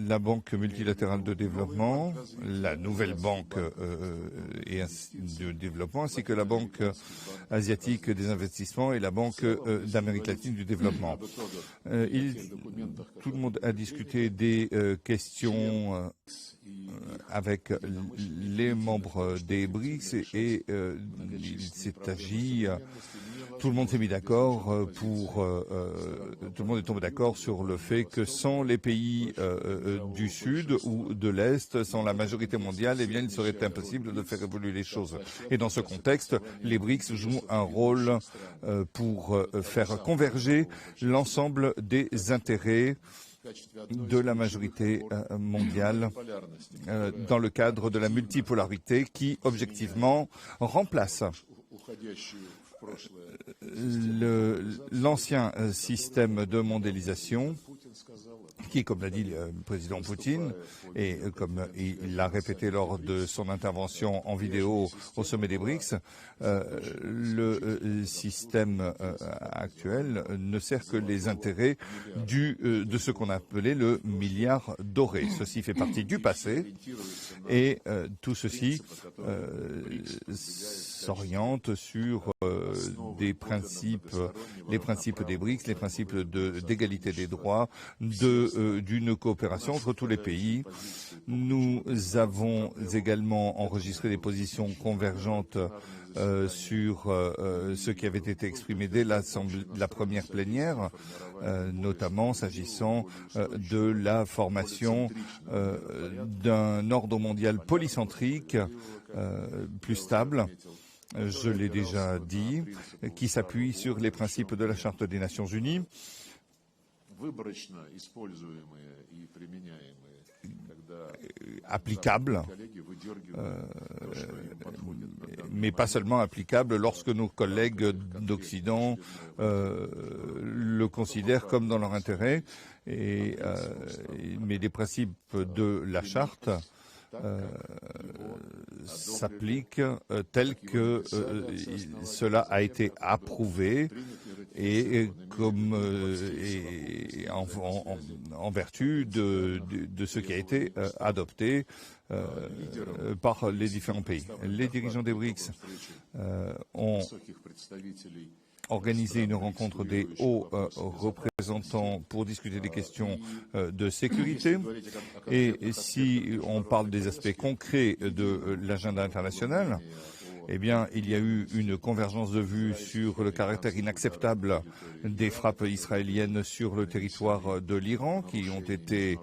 la Banque multilatérale de développement, la nouvelle banque de développement, ainsi que la Banque asiatique des investissements et la Banque d'Amérique latine du développement. Tout le monde a discuté des questions avec les membres des BRICS et il s'est agi, tout le monde s'est mis d'accord tout le monde est tombé d'accord sur le fait que sans les pays du Sud ou de l'Est, sans la majorité mondiale, eh bien, il serait impossible de faire évoluer les choses. Et dans ce contexte, les BRICS jouent un rôle pour faire converger l'ensemble des intérêts de la majorité mondiale dans le cadre de la multipolarité qui, objectivement, remplace l'ancien système de mondialisation qui, comme l'a dit le président Poutine, et comme il l'a répété lors de son intervention en vidéo au sommet des BRICS, le système actuel ne sert que les intérêts de ce qu'on appelait le milliard doré. Ceci fait partie du passé et tout ceci s'oriente sur des principes, les principes des BRICS, les principes d'égalité des droits, d'une coopération entre tous les pays. Nous avons également enregistré des positions convergentes sur ce qui avait été exprimé dès la première plénière, notamment s'agissant de la formation d'un ordre mondial polycentrique plus stable. Je l'ai déjà dit, qui s'appuie sur les principes de la Charte des Nations Unies, applicable, mais pas seulement applicable lorsque nos collègues d'Occident le considèrent comme dans leur intérêt, mais les principes de la Charte s'applique tel que cela a été approuvé et comme en vertu de ce qui a été adopté par les différents pays. Les dirigeants des BRICS ont organisé une rencontre des hauts représentants pour discuter des questions de sécurité. Et si on parle des aspects concrets de l'agenda international, eh bien, il y a eu une convergence de vues sur le caractère inacceptable des frappes israéliennes sur le territoire de l'Iran, qui ont été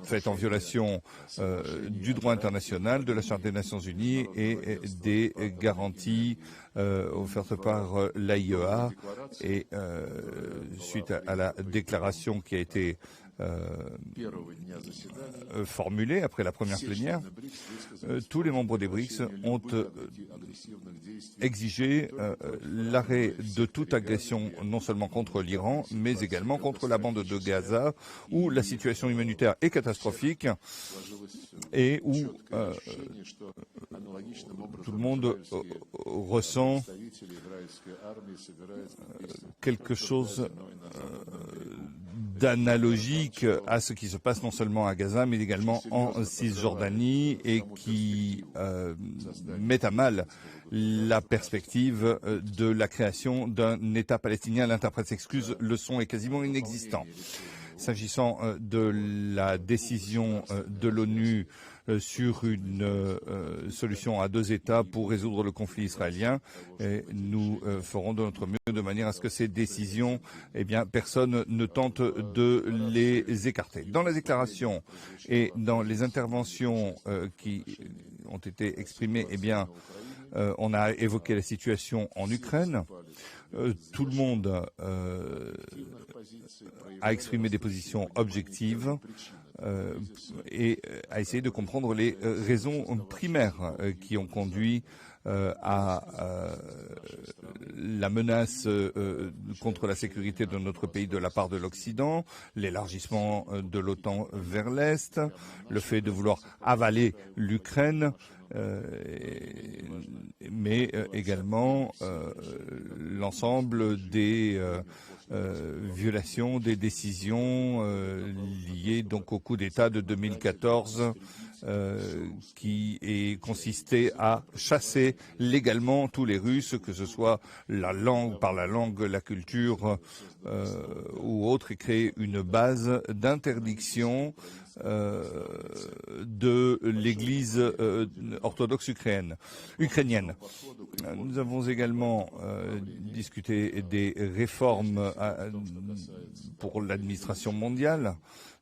faites en violation du droit international, de la Charte des Nations Unies et des garanties offertes par l'AIEA et suite à la déclaration qui a été formulée après la première plénière, tous les membres des BRICS ont exigé l'arrêt de toute agression non seulement contre l'Iran, mais également contre la bande de Gaza, où la situation humanitaire est catastrophique et où tout le monde ressent quelque chose d'analogique à ce qui se passe non seulement à Gaza, mais également en Cisjordanie et qui met à mal la perspective de la création d'un État palestinien. L'interprète s'excuse, le son est quasiment inexistant. S'agissant de la décision de l'ONU sur une solution à deux États pour résoudre le conflit israélien, et nous ferons de notre mieux de manière à ce que ces décisions, eh bien, personne ne tente de les écarter. Dans la déclaration et dans les interventions qui ont été exprimées, eh bien, on a évoqué la situation en Ukraine. Tout le monde a exprimé des positions objectives et a essayé de comprendre les raisons primaires qui ont conduit à la menace contre la sécurité de notre pays de la part de l'Occident, l'élargissement de l'OTAN vers l'Est, le fait de vouloir avaler l'Ukraine mais également l'ensemble des violations des décisions liées donc au coup d'État de 2014 qui est consisté à chasser légalement tous les Russes, que ce soit par la langue, la culture ou autre, et créer une base d'interdiction de l'Église orthodoxe ukrainienne. Nous avons également discuté des réformes pour l'administration mondiale.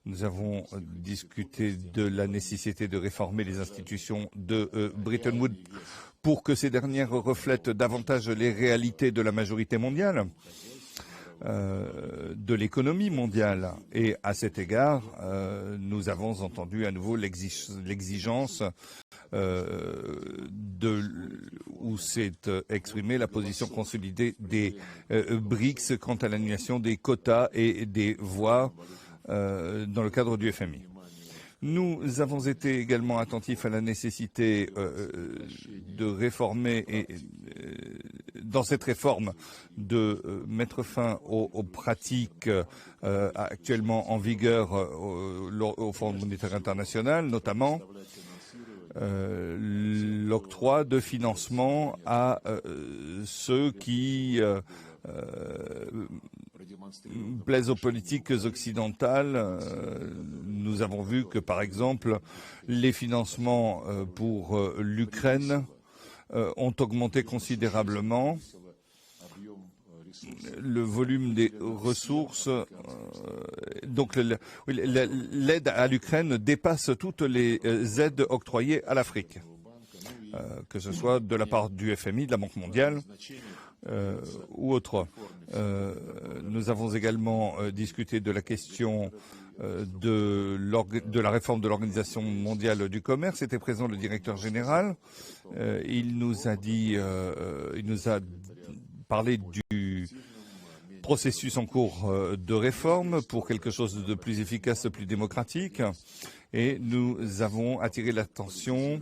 Nous avons discuté de la nécessité de réformer les institutions de Bretton Woods pour que ces dernières reflètent davantage les réalités de la majorité mondiale, de l'économie mondiale. Et à cet égard, nous avons entendu à nouveau l'exigence où s'est exprimée la position consolidée des BRICS quant à l'annulation des quotas et des voix dans le cadre du FMI. Nous avons été également attentifs à la nécessité de réformer et dans cette réforme de mettre fin aux pratiques actuellement en vigueur au Fonds monétaire international, notamment l'octroi de financement à ceux qui plaisent aux politiques occidentales. Nous avons vu que, par exemple, les financements pour l'Ukraine ont augmenté considérablement. Le volume des ressources, donc l'aide à l'Ukraine dépasse toutes les aides octroyées à l'Afrique, que ce soit de la part du FMI, de la Banque mondiale ou autre. Nous avons également discuté de la question de la réforme de l'Organisation mondiale du commerce. Était présent le directeur général. Il nous a parlé du processus en cours de réforme pour quelque chose de plus efficace, plus démocratique. Et nous avons attiré l'attention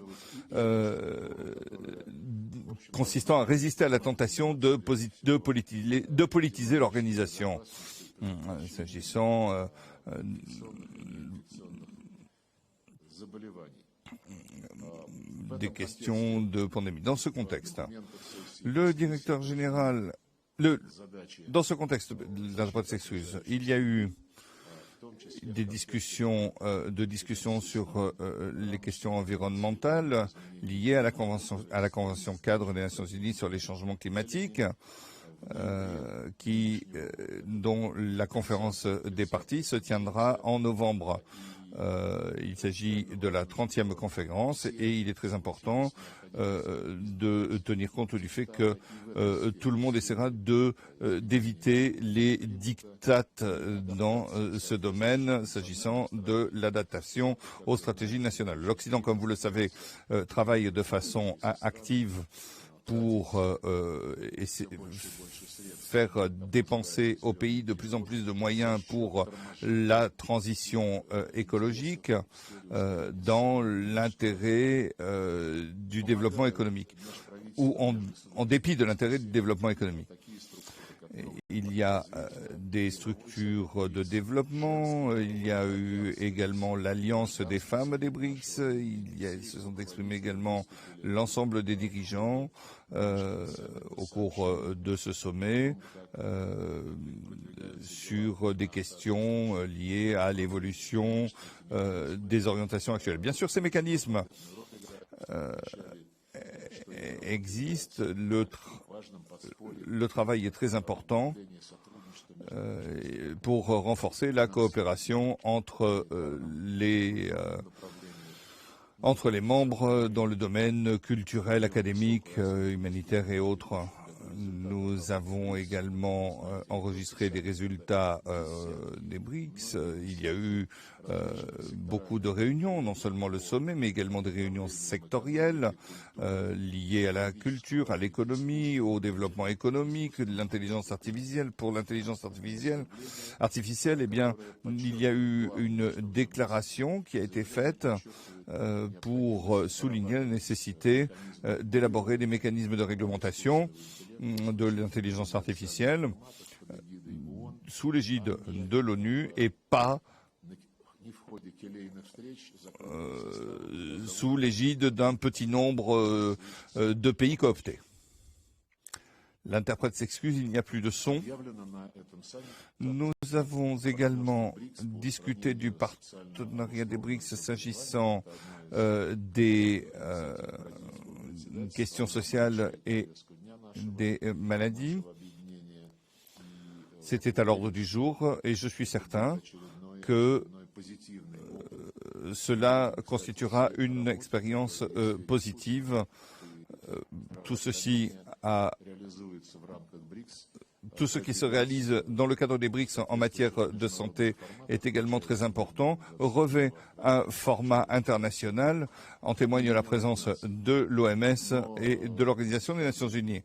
consistant à résister à la tentation de politiser l'organisation. S'agissant des questions de pandémie. Dans ce contexte, le directeur général, dans ce contexte, l'interprète s'excuse, il y a eu des discussions sur les questions environnementales liées à la convention cadre des Nations Unies sur les changements climatiques, dont la conférence des parties se tiendra en novembre. Il s'agit de la 30e conférence et il est très important de tenir compte du fait que tout le monde essaiera d'éviter les diktats dans ce domaine s'agissant de l'adaptation aux stratégies nationales. L'Occident, comme vous le savez, travaille de façon active pour faire dépenser au pays de plus en plus de moyens pour la transition écologique dans l'intérêt du développement économique, ou en dépit de l'intérêt du développement économique. Il y a des structures de développement, il y a eu également l'Alliance des femmes des BRICS, se sont exprimés également l'ensemble des dirigeants au cours de ce sommet sur des questions liées à l'évolution des orientations actuelles. Bien sûr, ces mécanismes existent, le travail est très important pour renforcer la coopération entre les membres dans le domaine culturel, académique, humanitaire et autres. Nous avons également enregistré les résultats des BRICS. Il y a eu beaucoup de réunions, non seulement le sommet, mais également des réunions sectorielles liées à la culture, à l'économie, au développement économique, de l'intelligence artificielle. Pour l'intelligence artificielle, eh bien, il y a eu une déclaration qui a été faite pour souligner la nécessité d'élaborer des mécanismes de réglementation de l'intelligence artificielle sous l'égide de l'ONU et pas sous l'égide d'un petit nombre de pays cooptés. L'interprète s'excuse, il n'y a plus de son. Nous avons également discuté du partenariat des BRICS s'agissant des questions sociales et des maladies. C'était à l'ordre du jour et je suis certain que cela constituera une expérience positive. Tout ce qui se réalise dans le cadre des BRICS en matière de santé est également très important, revêt un format international, en témoigne la présence de l'OMS et de l'Organisation des Nations Unies.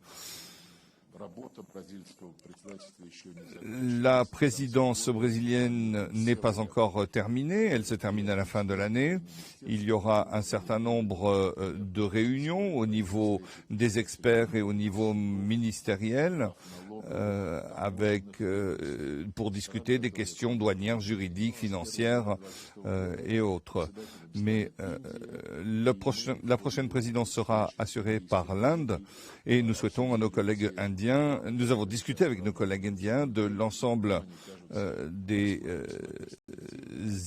La présidence brésilienne n'est pas encore terminée, elle se termine à la fin de l'année. Il y aura un certain nombre de réunions au niveau des experts et au niveau ministériel pour discuter des questions douanières, juridiques, financières et autres. Mais la prochaine présidence sera assurée par l'Inde et nous souhaitons à nos collègues indiens, nous avons discuté avec nos collègues indiens de l'ensemble des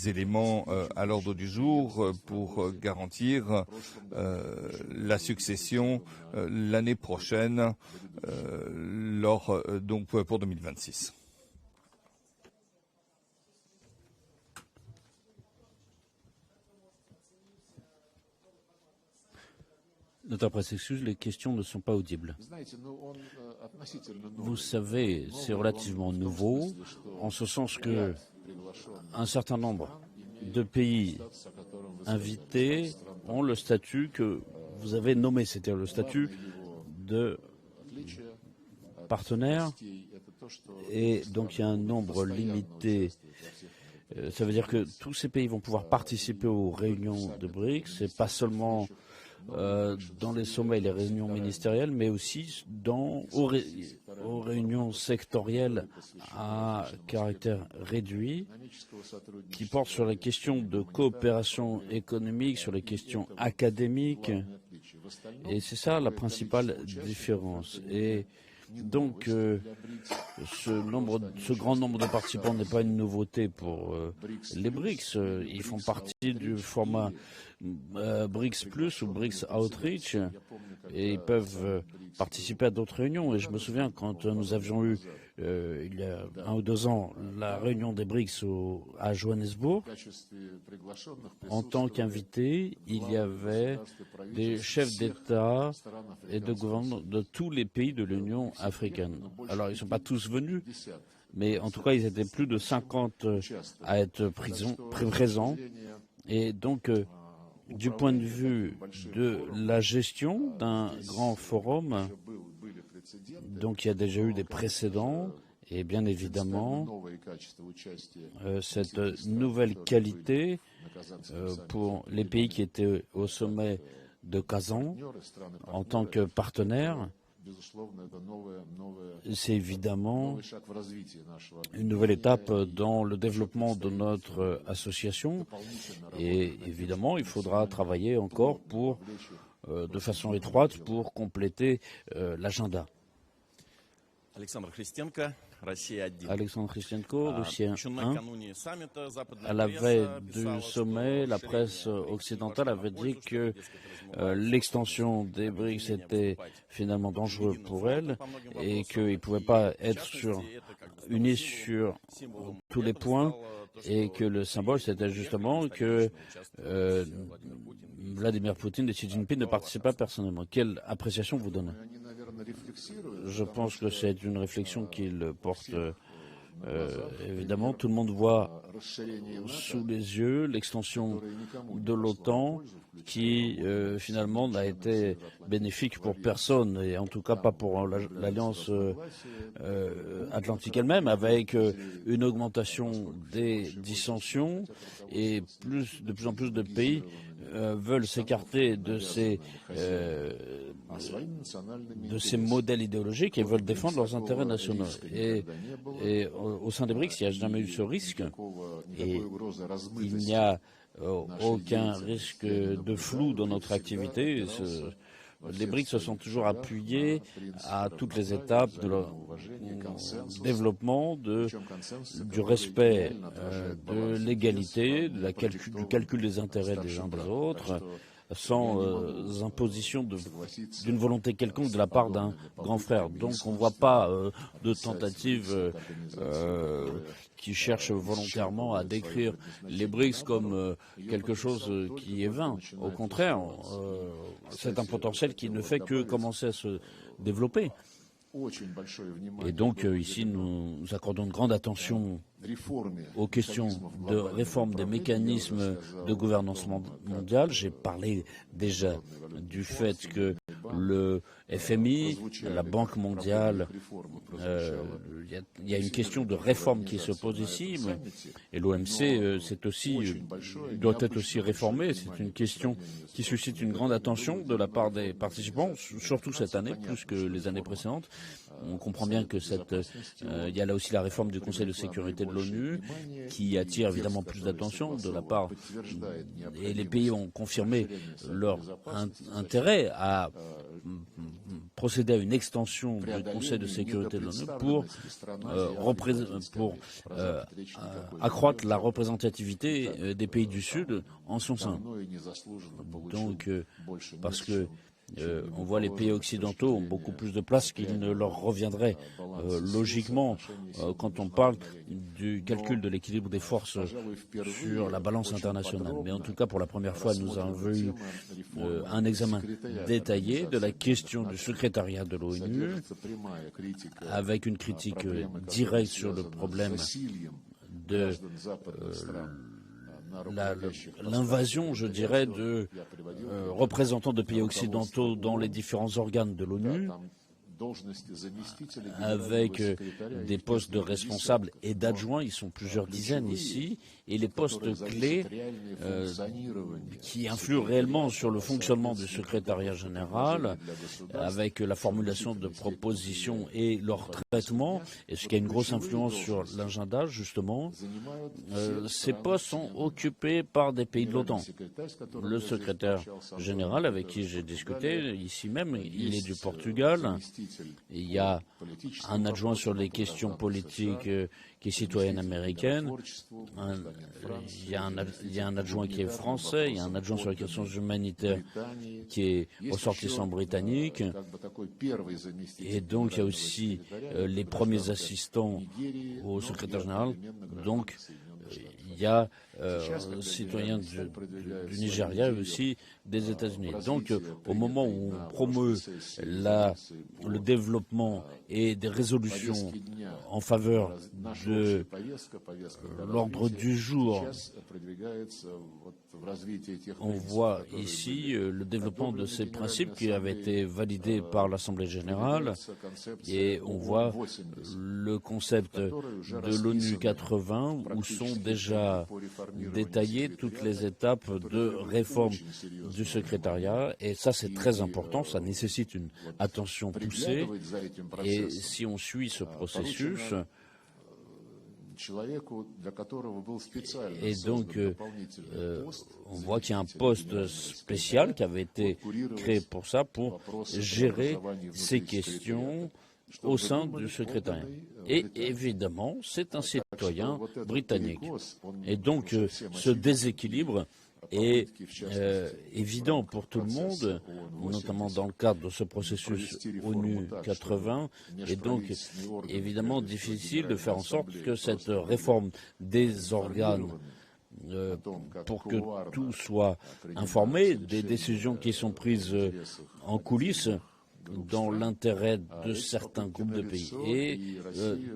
éléments à l'ordre du jour pour garantir la succession l'année prochaine donc pour 2026. L'interprète s'excuse, les questions ne sont pas audibles. Vous savez, c'est relativement nouveau, en ce sens que un certain nombre de pays invités ont le statut que vous avez nommé, c'est-à-dire le statut de partenaire, et donc il y a un nombre limité. Ça veut dire que tous ces pays vont pouvoir participer aux réunions de BRICS, c'est pas seulement dans les sommets et les réunions ministérielles, mais aussi aux réunions sectorielles à caractère réduit, qui portent sur les questions de coopération économique, sur les questions académiques. Et c'est ça la principale différence. Et donc, ce grand nombre de participants n'est pas une nouveauté pour les BRICS. Ils font partie du format BRICS Plus ou BRICS Outreach et ils peuvent participer à d'autres réunions. Et je me souviens quand nous avions eu, il y a 1 ou 2 ans, la réunion des BRICS à Johannesburg, en tant qu'invité, il y avait des chefs d'État et de gouvernement de tous les pays de l'Union africaine. Alors, ils ne sont pas tous venus, mais en tout cas, ils étaient plus de 50 à être présents. Et donc, du point de vue de la gestion d'un grand forum, donc il y a déjà eu des précédents, et bien évidemment, cette nouvelle qualité pour les pays qui étaient au sommet de Kazan en tant que partenaires, c'est évidemment une nouvelle étape dans le développement de notre association et évidemment il faudra travailler encore de façon étroite pour compléter l'agenda. Alexandre Christienko, Russie 1. À la veille du sommet, la presse occidentale avait dit que l'extension des BRICS était finalement dangereuse pour elle et qu'ils ne pouvaient pas être unis sur tous les points et que le symbole c'était justement que Vladimir Poutine et Xi Jinping ne participaient pas personnellement. Quelle appréciation vous donnez? Je pense que c'est une réflexion qu'il porte. Évidemment, tout le monde voit sous les yeux l'extension de l'OTAN qui finalement n'a été bénéfique pour personne, et en tout cas pas pour l'Alliance Atlantique elle-même, avec une augmentation des dissensions et de plus en plus de pays veulent s'écarter de ces modèles idéologiques et veulent défendre leurs intérêts nationaux. Et au sein des BRICS, il n'y a jamais eu ce risque et il n'y a aucun risque de flou dans notre activité. Les BRICS se sont toujours appuyés à toutes les étapes de leur développement, du respect de l'égalité, du calcul des intérêts des uns des autres, sans imposition d'une volonté quelconque de la part d'un grand frère. Donc on ne voit pas de tentative qui cherche volontairement à décrire les BRICS comme quelque chose qui est vain. Au contraire, c'est un potentiel qui ne fait que commencer à se développer. Et donc ici, nous accordons une grande attention aux questions de réforme des mécanismes de gouvernance mondiale. J'ai parlé déjà du fait que le FMI, la Banque mondiale, il y a une question de réforme qui se pose ici, et l'OMC doit être aussi réformé. C'est une question qui suscite une grande attention de la part des participants, surtout cette année, plus que les années précédentes. On comprend bien que il y a là aussi la réforme du Conseil de sécurité de l'ONU qui attire évidemment plus d'attention de la part, et les pays ont confirmé leur intérêt à procéder à une extension du Conseil de sécurité de l'ONU pour accroître la représentativité des pays du Sud en son sein. Donc, parce que on voit les pays occidentaux ont beaucoup plus de place qu'il ne leur reviendrait logiquement quand on parle du calcul de l'équilibre des forces sur la balance internationale. Mais en tout cas, pour la première fois, nous avons eu un examen détaillé de la question du secrétariat de l'ONU, avec une critique directe sur le problème de l'invasion, je dirais, de représentants de pays occidentaux dans les différents organes de l'ONU, avec des postes de responsables et d'adjoints, ils sont plusieurs dizaines ici, et les postes clés qui influent réellement sur le fonctionnement du secrétariat général, avec la formulation de propositions et leur traitement, et ce qui a une grosse influence sur l'agenda, justement. Ces postes sont occupés par des pays de l'OTAN. Le secrétaire général, avec qui j'ai discuté ici même, il est du Portugal. Il y a un adjoint sur les questions politiques qui est citoyenne américaine, il y a un adjoint qui est français, il y a un adjoint sur les questions humanitaires qui est ressortissant britannique, et donc il y a aussi les premiers assistants au secrétaire général. Donc il y a citoyens du Nigeria et aussi des États-Unis. Donc, au moment où on promeut le développement et des résolutions en faveur de l'ordre du jour, on voit ici le développement de ces principes qui avaient été validés par l'Assemblée générale, et on voit le concept de l'ONU 80 où sont déjà détaillées toutes les étapes de réforme du secrétariat, et ça c'est très important, ça nécessite une attention poussée, et si on suit ce processus, et donc on voit qu'il y a un poste spécial qui avait été créé pour ça, pour gérer ces questions au sein du secrétariat. Et évidemment, c'est un citoyen britannique. Et donc, ce déséquilibre est évident pour tout le monde, notamment dans le cadre de ce processus ONU 80, et donc évidemment difficile de faire en sorte que cette réforme des organes, pour que tout soit informé, des décisions qui sont prises en coulisses, dans l'intérêt de certains groupes de pays. Et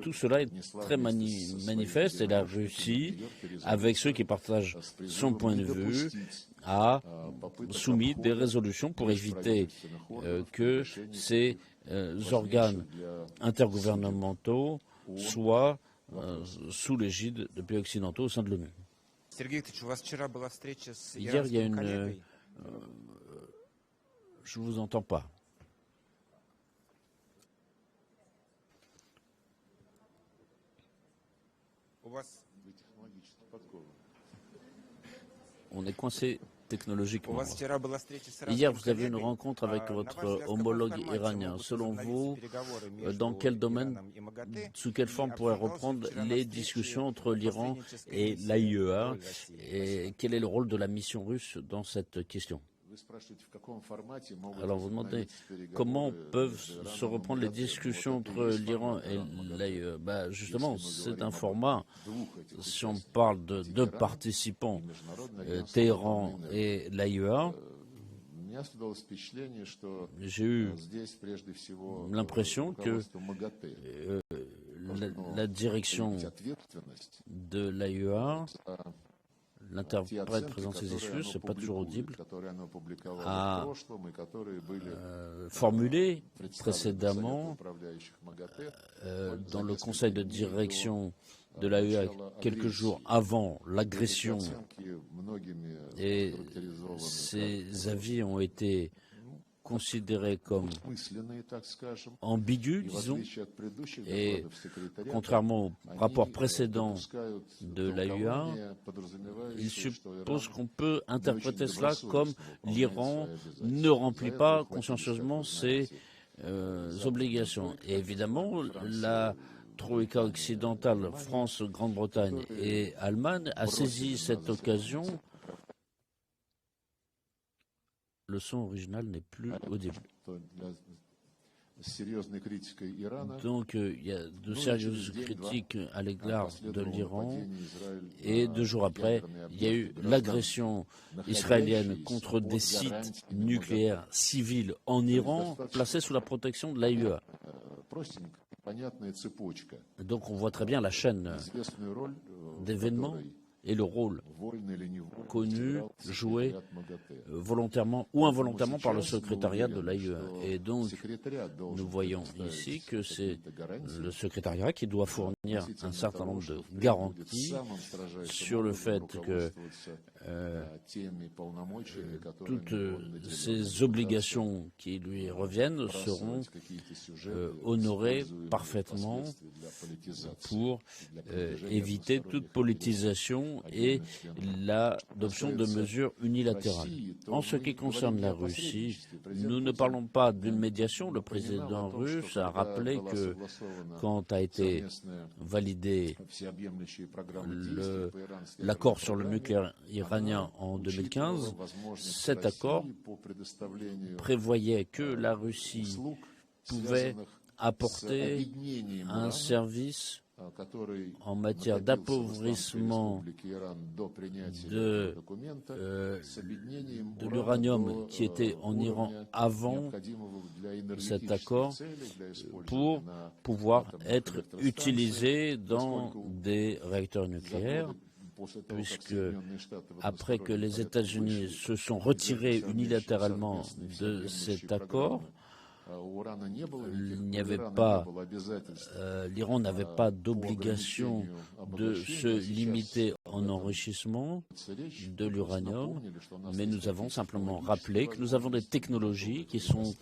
tout cela est très manifeste, et la Russie, avec ceux qui partagent son point de vue, a soumis des résolutions pour éviter que ces organes intergouvernementaux soient sous l'égide de pays occidentaux au sein de l'ONU. Hier, il y a une... je ne vous entends pas. On est coincé technologiquement. Hier, vous avez une rencontre avec votre homologue iranien. Selon vous, dans quel domaine, sous quelle forme pourraient reprendre les discussions entre l'Iran et l'AIEA, et quel est le rôle de la mission russe dans cette question? Alors vous demandez comment peuvent se reprendre les discussions entre l'Iran et l'AIEA. Justement, c'est un format, si on parle de deux participants, Téhéran et l'AIEA, j'ai eu l'impression que la direction de l'AIEA, l'interprète présente ses excuses, c'est pas toujours audible, a formulé précédemment dans le conseil de direction de l'AIEA quelques jours avant l'agression, et ces avis ont été considérés comme ambigus, disons, et contrairement au rapport précédent de l'AIEA, il suppose qu'on peut interpréter cela comme l'Iran ne remplit pas consciencieusement ses obligations. Et évidemment, la Troïka occidentale, France, Grande-Bretagne et Allemagne, a saisi cette occasion. Le son original n'est plus audible. Donc il y a de sérieuses critiques à l'égard de l'Iran, et 2 jours après, il y a eu l'agression israélienne contre des sites nucléaires civils en Iran, placés sous la protection de l'AIEA. Donc on voit très bien la chaîne d'événements et le rôle connu, joué volontairement ou involontairement par le secrétariat de l'AIEA. Et donc, nous voyons ici que c'est le secrétariat qui doit fournir un certain nombre de garanties sur le fait que toutes ces obligations qui lui reviennent seront honorées parfaitement pour éviter toute politisation et l'adoption de mesures unilatérales. En ce qui concerne la Russie, nous ne parlons pas d'une médiation. Le président russe a rappelé que quand a été validé l'accord sur le nucléaire iranien en 2015, cet accord prévoyait que la Russie pouvait apporter un service en matière d'appauvrissement de l'uranium qui était en Iran avant cet accord pour pouvoir être utilisé dans des réacteurs nucléaires, puisque après que les États-Unis se sont retirés unilatéralement de cet accord, l'Iran n'avait pas d'obligation de se limiter en enrichissement de l'uranium, mais nous avons simplement rappelé que nous avons des technologies qui sont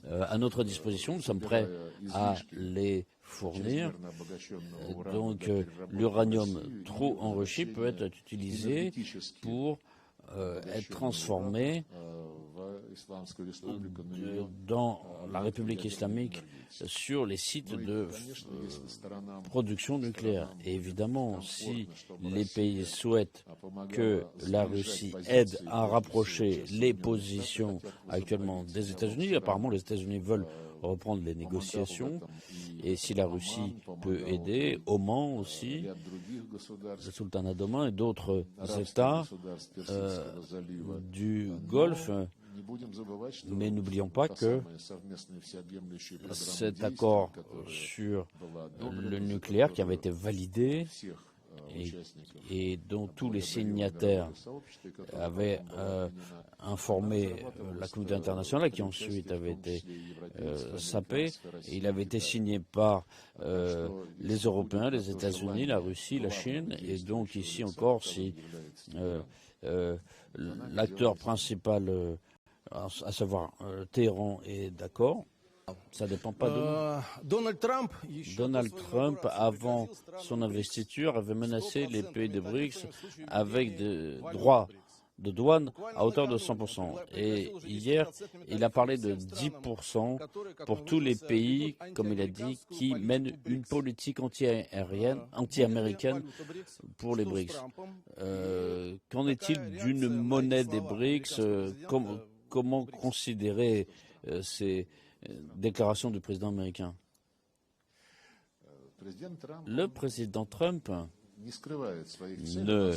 à notre disposition, nous sommes prêts à les fournir. Donc l'uranium trop enrichi peut être utilisé pour être transformé dans la République islamique sur les sites de production nucléaire. Et évidemment, si les pays souhaitent que la Russie aide à rapprocher les positions actuellement des États-Unis, apparemment les États-Unis veulent reprendre les négociations, et si la Russie peut aider, Oman aussi, le sultanat d'Oman et d'autres États du Golfe Mais n'oublions pas que cet accord sur le nucléaire qui avait été validé et dont tous les signataires avaient informé la communauté internationale, qui ensuite avait été sapé. Il avait été signé par les Européens, les États-Unis, la Russie, la Chine, et donc ici encore, si l'acteur principal, à savoir Téhéran, est d'accord, ça ne dépend pas de nous. Donald Trump, avant son investiture, avait menacé les pays de BRICS avec des droits de douane à hauteur de 100%. Et hier, il a parlé de 10% pour tous les pays, comme il a dit, qui mènent une politique anti-américaine pour les BRICS. Qu'en est-il d'une monnaie des BRICS? Comment considérer ces déclaration du président américain? Le président Trump ne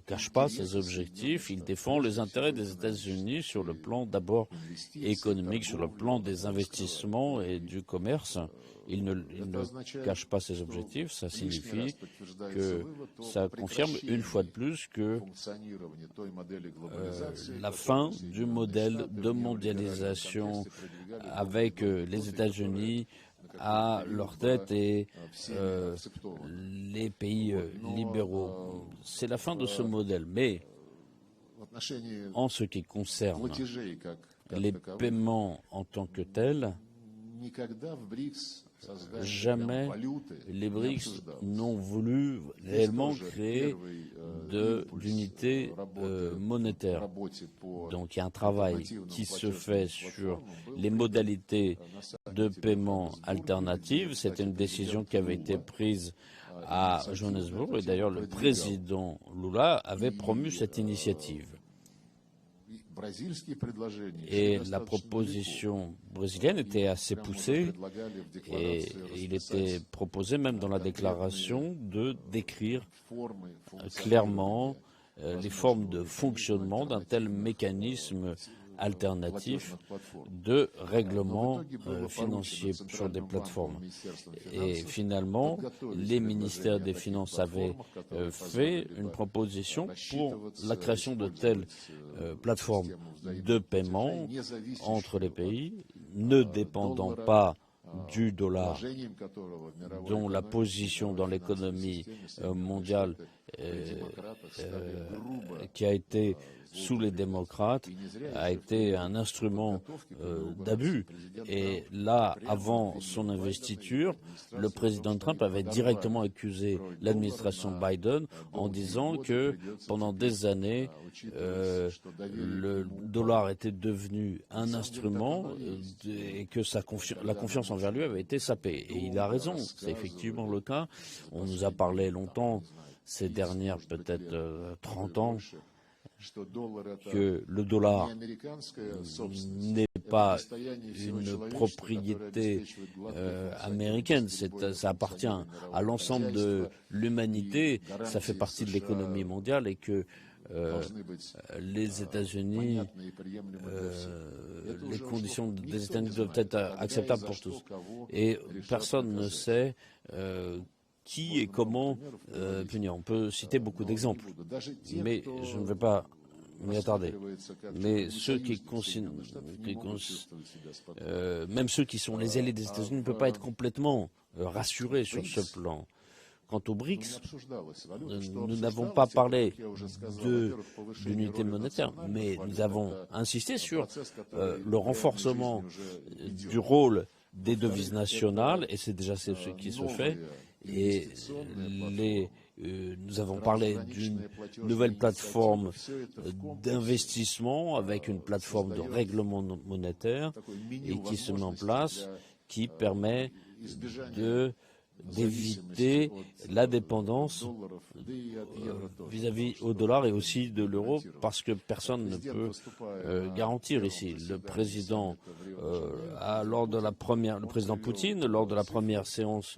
cache pas ses objectifs. Il défend les intérêts des États-Unis sur le plan d'abord économique, sur le plan des investissements et du commerce. Il ne cache pas ses objectifs. Ça signifie que ça confirme une fois de plus que la fin du modèle de mondialisation avec les États-Unis à leur tête et les pays libéraux. C'est la fin de ce modèle. Mais en ce qui concerne les paiements en tant que tels, jamais les BRICS n'ont voulu réellement créer d'unité monétaire. Donc il y a un travail qui se fait sur les modalités de paiement alternatives. C'était une décision qui avait été prise à Johannesburg et d'ailleurs le président Lula avait promu cette initiative. Et la proposition brésilienne était assez poussée et il était proposé même dans la déclaration de décrire clairement les formes de fonctionnement d'un tel mécanisme alternatif de règlement financier sur des plateformes. Et finalement, les ministères des Finances avaient fait une proposition pour la création de telles plateformes de paiement entre les pays, ne dépendant pas du dollar, dont la position dans l'économie mondiale qui a été sous les démocrates a été un instrument d'abus. Et là, avant son investiture, le président Trump avait directement accusé l'administration Biden en disant que pendant des années, le dollar était devenu un instrument et que la confiance envers lui avait été sapée. Et il a raison, c'est effectivement le cas. On nous a parlé longtemps, ces dernières peut-être 30 ans, que le dollar n'est pas une propriété américaine, ça appartient à l'ensemble de l'humanité, ça fait partie de l'économie mondiale et que les États-Unis, les conditions des États-Unis doivent être acceptables pour tous. Et personne ne sait qui et comment punir. On peut citer beaucoup d'exemples, mais je ne vais pas m'y attarder. Mais même ceux qui sont les alliés des États-Unis ne peuvent pas être complètement rassurés sur ce plan. Quant aux BRICS, nous n'avons pas parlé de l'unité monétaire, mais nous avons insisté sur le renforcement du rôle des devises nationales, et c'est déjà ce qui se fait. Et nous avons parlé d'une nouvelle plateforme d'investissement avec une plateforme de règlement monétaire et qui se met en place, qui permet de d'éviter la dépendance vis-à-vis au dollar et aussi de l'euro, parce que personne ne peut garantir ici. Le président le président Poutine, lors de la première séance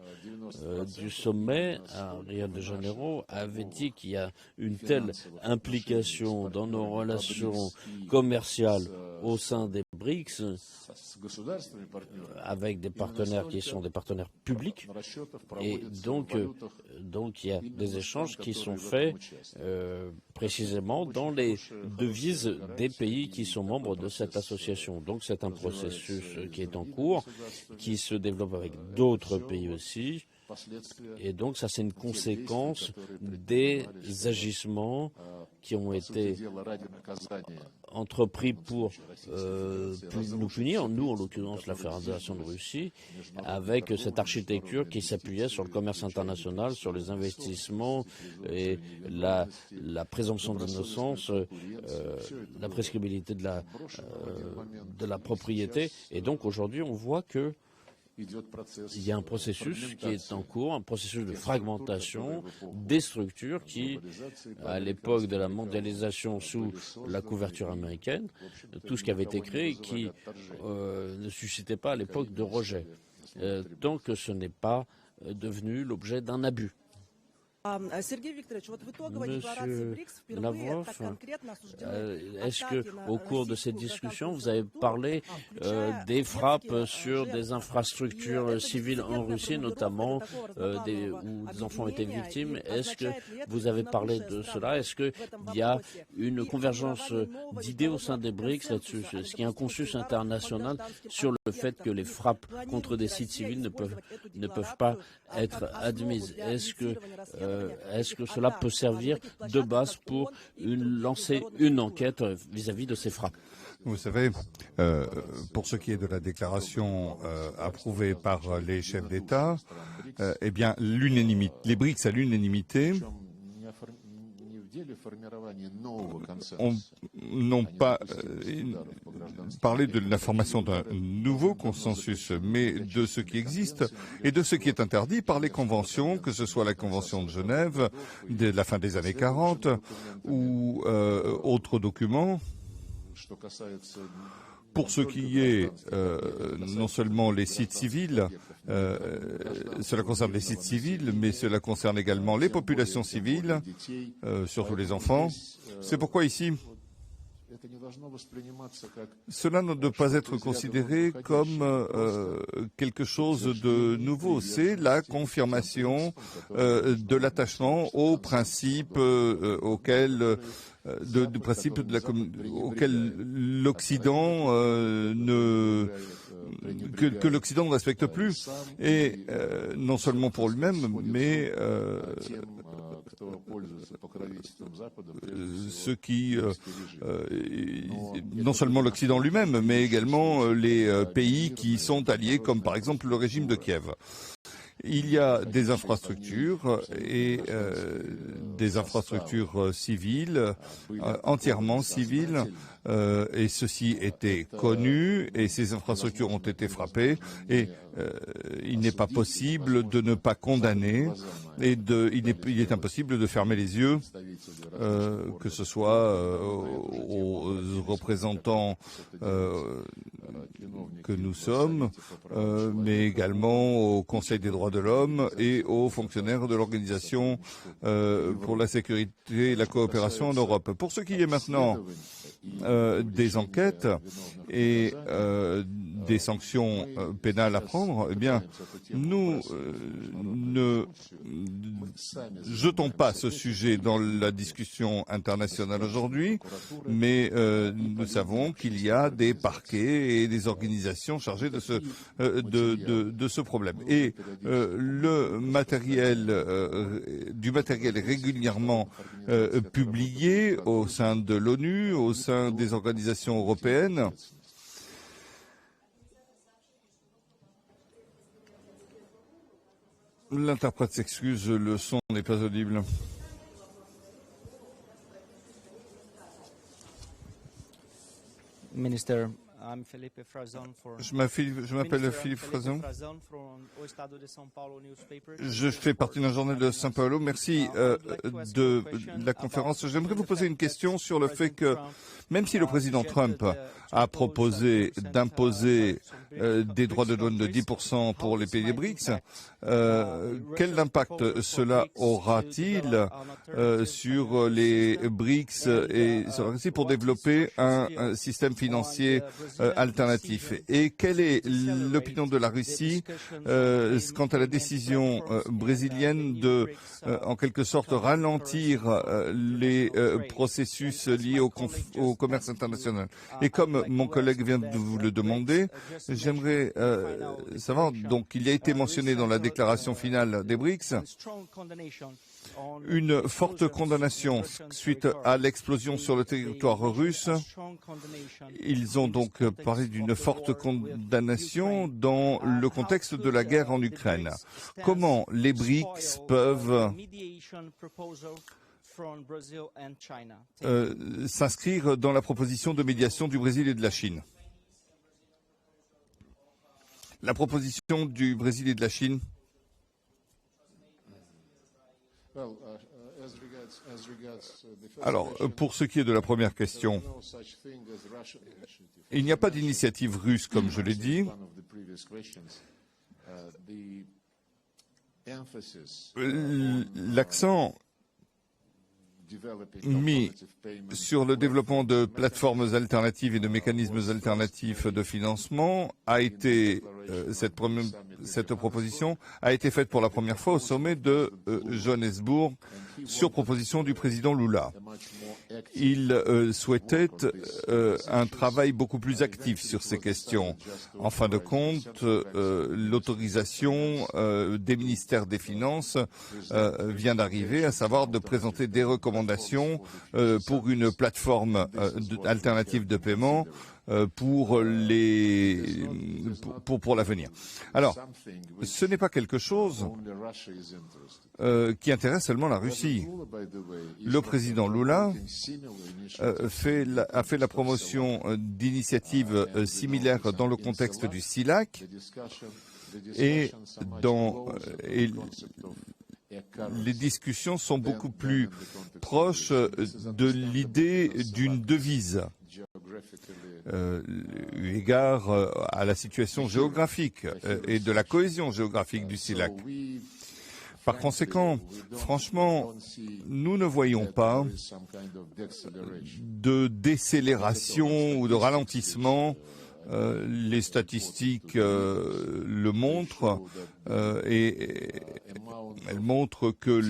du sommet à Rio de Janeiro, avait dit qu'il y a une telle implication dans nos relations commerciales au sein des BRICS, avec des partenaires qui sont des partenaires publics, et donc il y a des échanges qui sont faits précisément dans les devises des pays qui sont membres de cette association. Donc c'est un processus qui est en cours, qui se développe avec d'autres pays aussi. Et donc ça, c'est une conséquence des agissements qui ont été entrepris pour nous punir, nous en l'occurrence la Fédération de Russie, avec cette architecture qui s'appuyait sur le commerce international, sur les investissements et la présomption d'innocence, la prescriptibilité de la propriété. Et donc aujourd'hui, on voit que il y a un processus qui est en cours, un processus de fragmentation des structures qui, à l'époque de la mondialisation sous la couverture américaine, tout ce qui avait été créé qui ne suscitait pas à l'époque de rejet, tant que ce n'est pas devenu l'objet d'un abus. Monsieur Lavrov, est-ce qu'au cours de cette discussion, vous avez parlé des frappes sur des infrastructures civiles en Russie, notamment où des enfants étaient victimes? Est-ce que vous avez parlé de cela? Est-ce qu'il y a une convergence d'idées au sein des BRICS là-dessus? Est-ce qu'il y a un consensus international sur le fait que les frappes contre des sites civils ne peuvent pas être admises? Est-ce que cela peut servir de base pour lancer une enquête vis-à-vis de ces frappes? Vous savez, pour ce qui est de la déclaration approuvée par les chefs d'État, eh bien, les BRICS à l'unanimité n'ont pas parlé de la formation d'un nouveau consensus, mais de ce qui existe et de ce qui est interdit par les conventions, que ce soit la Convention de Genève de la fin des années 40 ou autres documents. Pour ce qui est non seulement les sites civils, cela concerne les sites civils, mais cela concerne également les populations civiles, surtout les enfants. C'est pourquoi ici, cela ne doit pas être considéré comme quelque chose de nouveau. C'est la confirmation de l'attachement aux principes auquel l'Occident que l'Occident ne respecte plus, et non seulement pour lui-même, mais non seulement l'Occident lui-même, mais également les pays qui sont alliés, comme par exemple le régime de Kiev. Il y a des infrastructures et des infrastructures civiles, entièrement civiles, et ceci était connu, et ces infrastructures ont été frappées, et il n'est pas possible de ne pas condamner, et il est impossible de fermer les yeux, que ce soit aux représentants que nous sommes, mais également au Conseil des droits de l'homme et aux fonctionnaires de l'Organisation pour la sécurité et la coopération en Europe. Pour ce qui est maintenant des enquêtes et des sanctions pénales à prendre, eh bien, nous ne jetons pas ce sujet dans la discussion internationale aujourd'hui, mais nous savons qu'il y a des parquets et des organisations chargées de ce problème. Et du matériel est régulièrement publié au sein de l'ONU, au sein des organisations européennes. L'interprète s'excuse, le son n'est pas audible. Minister, Je m'appelle Philippe Frazon. Je fais partie d'un journal de São Paulo. Merci de la conférence. J'aimerais vous poser une question sur le fait que, même si le président Trump a proposé d'imposer des droits de douane de 10% pour les pays des BRICS, quel impact cela aura-t-il sur les BRICS et sur la Russie pour développer un système financier alternatif? Et quelle est l'opinion de la Russie quant à la décision brésilienne de, en quelque sorte, ralentir les processus liés au commerce international? Et comme mon collègue vient de vous le demander, j'aimerais savoir, donc il a été mentionné dans la déclaration finale des BRICS, une forte condamnation suite à l'explosion sur le territoire russe. Ils ont donc parlé d'une forte condamnation dans le contexte de la guerre en Ukraine. Comment les BRICS peuvent s'inscrire dans la proposition de médiation du Brésil et de la Chine? La proposition du Brésil et de la Chine. Alors, pour ce qui est de la première question, il n'y a pas d'initiative russe, comme je l'ai dit. L'accent mis sur le développement de plateformes alternatives et de mécanismes alternatifs de financement a été, cette proposition a été faite pour la première fois au sommet de Johannesburg sur proposition du président Lula. Il souhaitait un travail beaucoup plus actif sur ces questions. En fin de compte, l'autorisation des ministères des Finances vient d'arriver, à savoir de présenter des recommandations pour une plateforme alternative de paiement pour l'avenir. Alors, ce n'est pas quelque chose qui intéresse seulement la Russie. Le président Lula a fait la promotion d'initiatives similaires dans le contexte du CILAC et les discussions sont beaucoup plus proches de l'idée d'une devise, eu égard à la situation géographique et de la cohésion géographique du CILAC. Par conséquent, franchement, nous ne voyons pas de décélération ou de ralentissement. Les statistiques le montrent et elles montrent que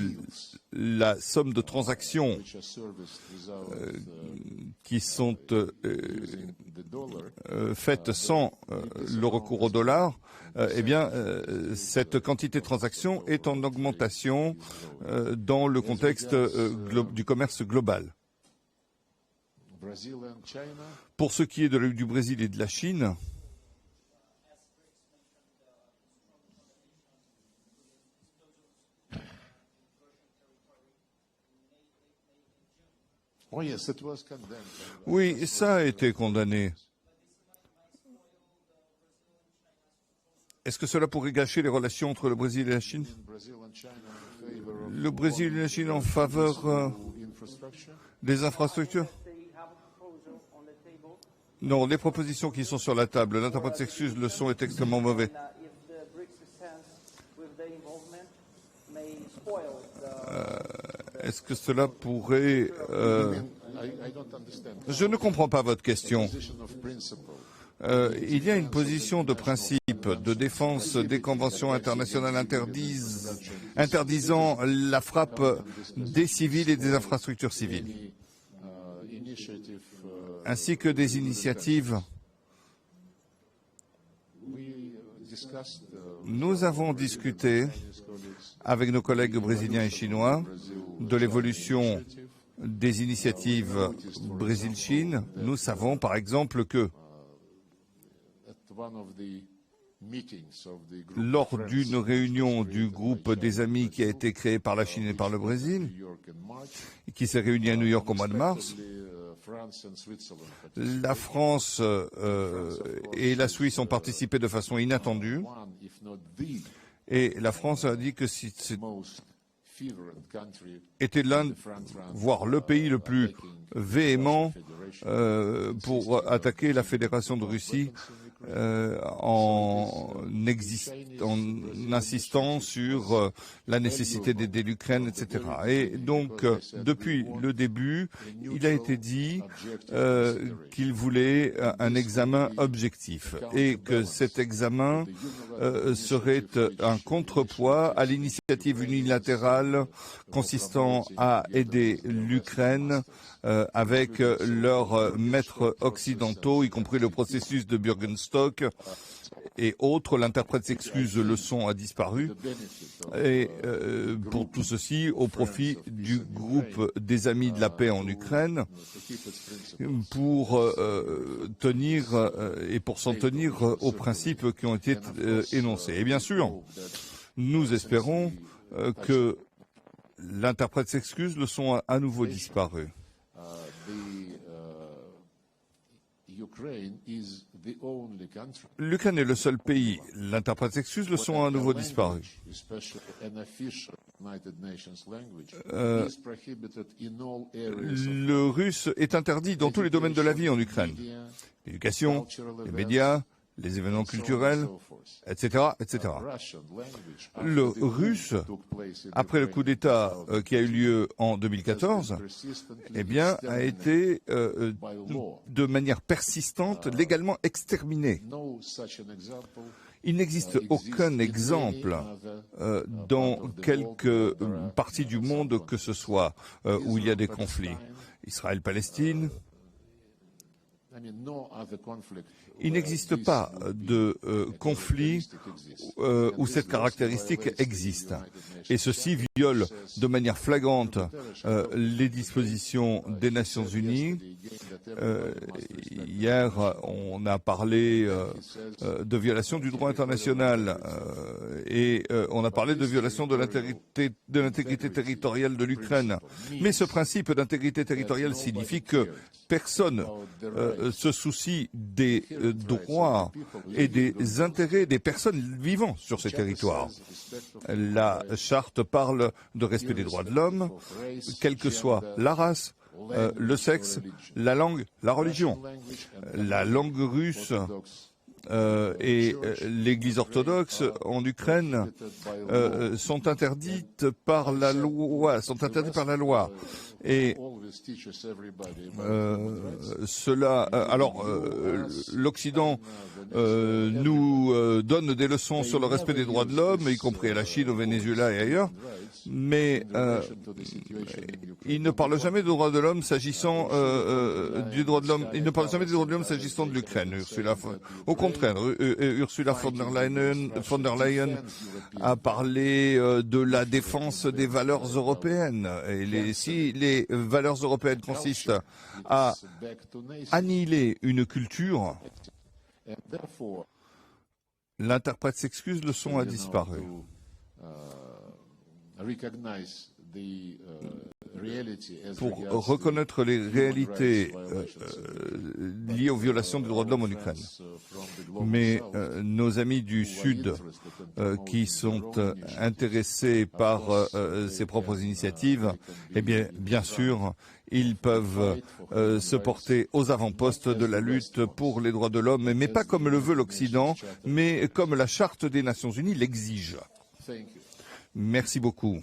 la somme de transactions qui sont faites sans le recours au dollar, cette quantité de transactions est en augmentation dans le contexte du commerce global. Pour ce qui est du Brésil et de la Chine, oui, ça a été condamné. Est-ce que cela pourrait gâcher les relations entre le Brésil et la Chine? Le Brésil et la Chine en faveur des infrastructures? Non, les propositions qui sont sur la table, l'interprète s'excuse, le son est extrêmement mauvais. Est-ce que cela pourrait... Je ne comprends pas votre question. Il y a une position de principe de défense des conventions internationales interdisant la frappe des civils et des infrastructures civiles, ainsi que des initiatives. Nous avons discuté avec nos collègues brésiliens et chinois de l'évolution des initiatives Brésil-Chine. Nous savons par exemple que lors d'une réunion du groupe des amis qui a été créé par la Chine et par le Brésil, qui s'est réuni à New York au mois de mars, La France et la Suisse ont participé de façon inattendue. Et la France a dit que était l'un, voire le pays le plus véhément pour attaquer la Fédération de Russie en insistant sur la nécessité d'aider l'Ukraine, etc. Et donc, depuis le début, il a été dit qu'il voulait un examen objectif et que cet examen serait un contrepoids à l'initiative unilatérale consistant à aider l'Ukraine avec leurs maîtres occidentaux, y compris le processus de Bürgenstock et autres. L'interprète s'excuse, le son a disparu. Et pour tout ceci, au profit du groupe des Amis de la paix en Ukraine, pour tenir et pour s'en tenir aux principes qui ont été énoncés. Et bien sûr, nous espérons que l'interprète s'excuse, le son a à nouveau disparu. L'Ukraine est le seul pays. L'interprète s'excuse, le son a à nouveau disparu. Le russe est interdit dans tous les domaines de la vie en Ukraine. L'éducation, les médias, les événements culturels, etc., etc. Le russe, après le coup d'État qui a eu lieu en 2014, eh bien, a été de manière persistante légalement exterminé. Il n'existe aucun exemple dans quelque partie du monde que ce soit où il y a des conflits. Israël-Palestine. Il n'existe pas de conflit où cette caractéristique existe. Et ceci viole de manière flagrante les dispositions des Nations Unies. Hier, on a parlé de violation du droit international et on a parlé de violation de l'intégrité territoriale de l'Ukraine. Mais ce principe d'intégrité territoriale signifie que personne se soucie des droits et des intérêts des personnes vivant sur ces territoires. La charte parle de respect des droits de l'homme, quelle que soit la race, le sexe, la langue, la religion. La langue russe et l'Église orthodoxe en Ukraine sont interdites par la loi. Et l'Occident nous donne des leçons sur le respect des droits de l'homme, y compris à la Chine, au Venezuela et ailleurs, mais il ne parle jamais des droits de l'homme s'agissant du droit de l'homme. Il ne parle jamais des droits de l'homme s'agissant de l'Ukraine. Au contraire, Ursula von der Leyen a parlé de la défense des valeurs européennes. Et si les valeurs européennes consistent à annihiler une culture, l'interprète s'excuse, le son a disparu. Pour reconnaître les réalités liées aux violations des droits de l'homme en Ukraine. Mais nos amis du Sud qui sont intéressés par ces propres initiatives, eh bien sûr, ils peuvent se porter aux avant-postes de la lutte pour les droits de l'homme, mais pas comme le veut l'Occident, mais comme la Charte des Nations Unies l'exige. Merci beaucoup.